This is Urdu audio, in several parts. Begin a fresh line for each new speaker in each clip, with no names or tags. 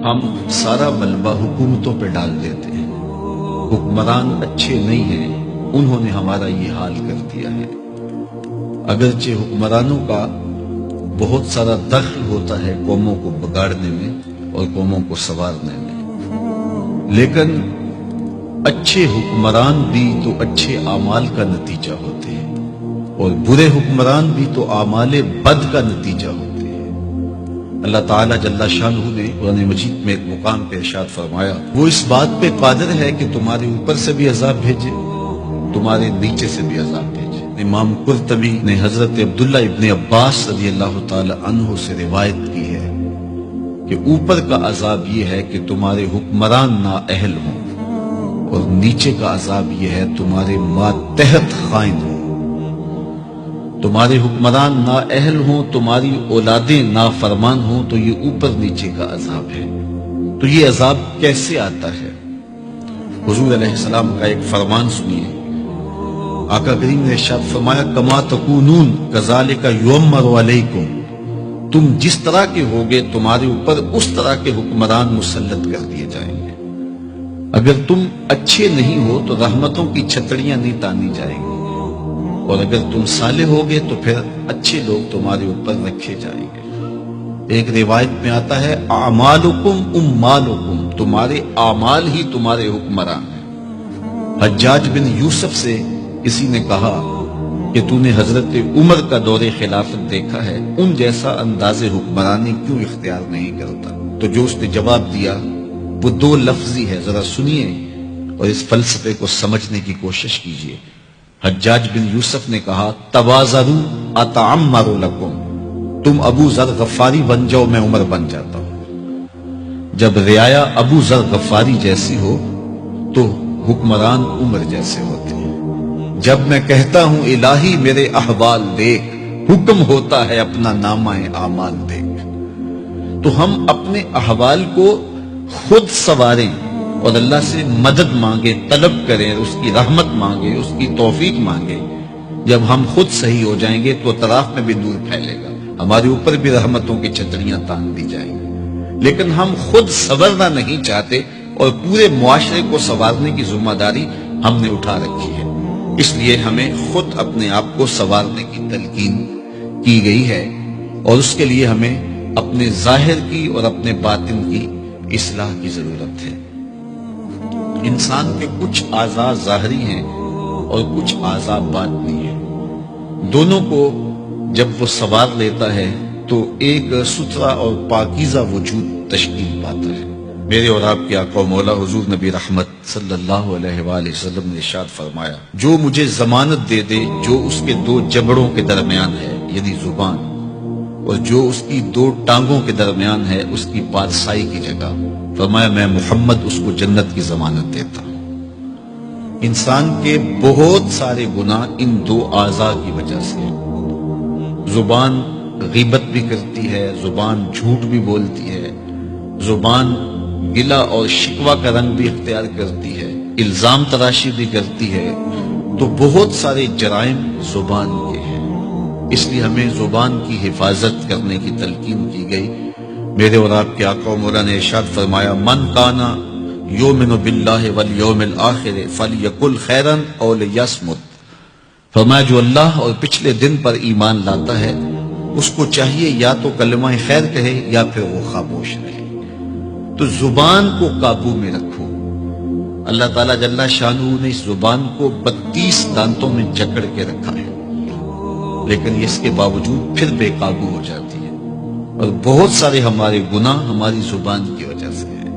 ہم سارا ملبہ حکومتوں پہ ڈال دیتے ہیں. حکمران اچھے نہیں ہیں، انہوں نے ہمارا یہ حال کر دیا ہے. اگرچہ حکمرانوں کا بہت سارا دخل ہوتا ہے قوموں کو بگاڑنے میں اور قوموں کو سنوارنے میں، لیکن اچھے حکمران بھی تو اچھے اعمال کا نتیجہ ہوتے ہیں اور برے حکمران بھی تو اعمال بد کا نتیجہ ہوتے ہیں. اللہ تعالیٰ جل شانہ نے قرآن مجید میں ایک مقام پہ ارشاد فرمایا، وہ اس بات پہ قادر ہے کہ تمہارے اوپر سے بھی عذاب بھیجے، تمہارے نیچے سے بھی عذاب بھیجے. امام قرطبی نے حضرت عبداللہ ابن عباس رضی اللہ تعالی عنہ سے روایت کی ہے کہ اوپر کا عذاب یہ ہے کہ تمہارے حکمران نااہل ہوں، اور نیچے کا عذاب یہ ہے تمہارے ماتحت خائن ہوں. تمہارے حکمران نااہل ہوں، تمہاری اولادیں نافرمان ہوں، تو یہ اوپر نیچے کا عذاب ہے. تو یہ عذاب کیسے آتا ہے؟ حضور علیہ السلام کا ایک فرمان سنیے. آقا کریم نے ارشاد فرمایا، کما تکونون کذالک یؤمر علیکم، تم جس طرح کے ہوگے تمہارے اوپر اس طرح کے حکمران مسلط کر دیے جائیں گے. اگر تم اچھے نہیں ہو تو رحمتوں کی چھتڑیاں نہیں تانی جائیں گی، اور اگر تم صالح ہوگے تو پھر اچھے لوگ تمہارے اوپر رکھے جائیں گے. ایک روایت میں آتا ہے، اعمالکم امالکم، تمہارے اعمال ہی تمہارے حکمران ہیں. حجاج بن یوسف سے کسی نے کہا کہ تو نے حضرت عمر کا دور خلافت دیکھا ہے، ان جیسا انداز حکمرانی کیوں اختیار نہیں کرتا؟ تو جو اس نے جواب دیا وہ دو لفظی ہے، ذرا سنیے اور اس فلسفے کو سمجھنے کی کوشش کیجیے. حجاج بن یوسف نے کہا، تواضعوا اتعمر لکم، تم ابو ذر غفاری بن جاؤ، میں عمر بن جاتا ہوں. جب رعایا ابو ذر غفاری جیسی ہو تو حکمران عمر جیسے ہوتے ہیں. جب میں کہتا ہوں الہی میرے احوال دیکھ، حکم ہوتا ہے اپنا نامہ اعمال دیکھ. تو ہم اپنے احوال کو خود سنواریں اور اللہ سے مدد مانگے، طلب کریں، اس کی رحمت مانگے، اس کی توفیق مانگے. جب ہم خود صحیح ہو جائیں گے تو اطراف میں بھی نور پھیلے گا، ہمارے اوپر بھی رحمتوں کی چھتریاں تان دی جائیں گی. لیکن ہم خود سنورنا نہیں چاہتے اور پورے معاشرے کو سنوارنے کی ذمہ داری ہم نے اٹھا رکھی ہے. اس لیے ہمیں خود اپنے آپ کو سنوارنے کی تلقین کی گئی ہے، اور اس کے لیے ہمیں اپنے ظاہر کی اور اپنے باطن کی اصلاح کی ضرورت ہے. انسان کے کچھ اعضاء ظاہری ہیں اور کچھ اعضاء باطنی ہیں. دونوں کو جب وہ سنوار لیتا ہے تو ایک ستھرا اور پاکیزہ وجود تشکیل پاتا ہے. میرے اور آپ کے آقا و مولا حضور نبی رحمت صلی اللہ علیہ وآلہ وسلم نے ارشاد فرمایا، جو مجھے ضمانت دے دے جو اس کے دو جبڑوں کے درمیان ہے، یعنی زبان، اور جو اس کی دو ٹانگوں کے درمیان ہے، اس کی پادشاہی کی جگہ، فرمایا میں محمد اس کو جنت کی ضمانت دیتا ہوں. انسان کے بہت سارے گناہ ان دو اعضاء کی وجہ سے ہیں. زبان غیبت بھی کرتی ہے، زبان جھوٹ بھی بولتی ہے، زبان گلہ اور شکوہ کا رنگ بھی اختیار کرتی ہے، الزام تراشی بھی کرتی ہے. تو بہت سارے جرائم زبان کے ہیں. اس لیے ہمیں زبان کی حفاظت کرنے کی تلقین کی گئی. میرے اور آپ کے آقا و مولا نے ارشاد فرمایا، من کانا یؤمن باللہ والیوم الآخر فلیقل خیرا او لیصمت. فرمایا جو اللہ اور پچھلے دن پر ایمان لاتا ہے اس کو چاہیے یا تو کلمہ خیر کہے یا پھر وہ خاموش رہے. تو زبان کو قابو میں رکھو. اللہ تعالیٰ جل شانہ نے اس زبان کو 32 دانتوں میں جکڑ کے رکھا ہے، لیکن اس کے باوجود پھر بے قابو ہو جاتی ہے، اور بہت سارے ہمارے گناہ ہماری زبان کی وجہ سے ہیں.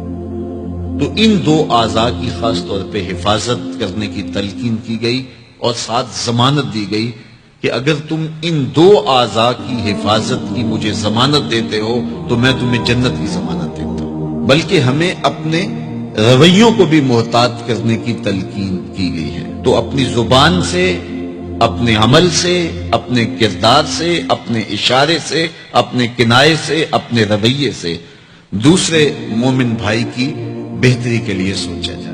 تو ان دو اعضاء کی خاص طور پہ حفاظت کرنے کی تلقین کی گئی اور ساتھ ضمانت دی گئی کہ اگر تم ان دو اعضاء کی حفاظت کی مجھے ضمانت دیتے ہو تو میں تمہیں جنت کی ضمانت دیتا ہوں. بلکہ ہمیں اپنے رویوں کو بھی محتاط کرنے کی تلقین کی گئی ہے. تو اپنی زبان سے، اپنے عمل سے، اپنے کردار سے، اپنے اشارے سے، اپنے کنائے سے، اپنے رویے سے دوسرے مومن بھائی کی بہتری کے لیے سوچا جائے.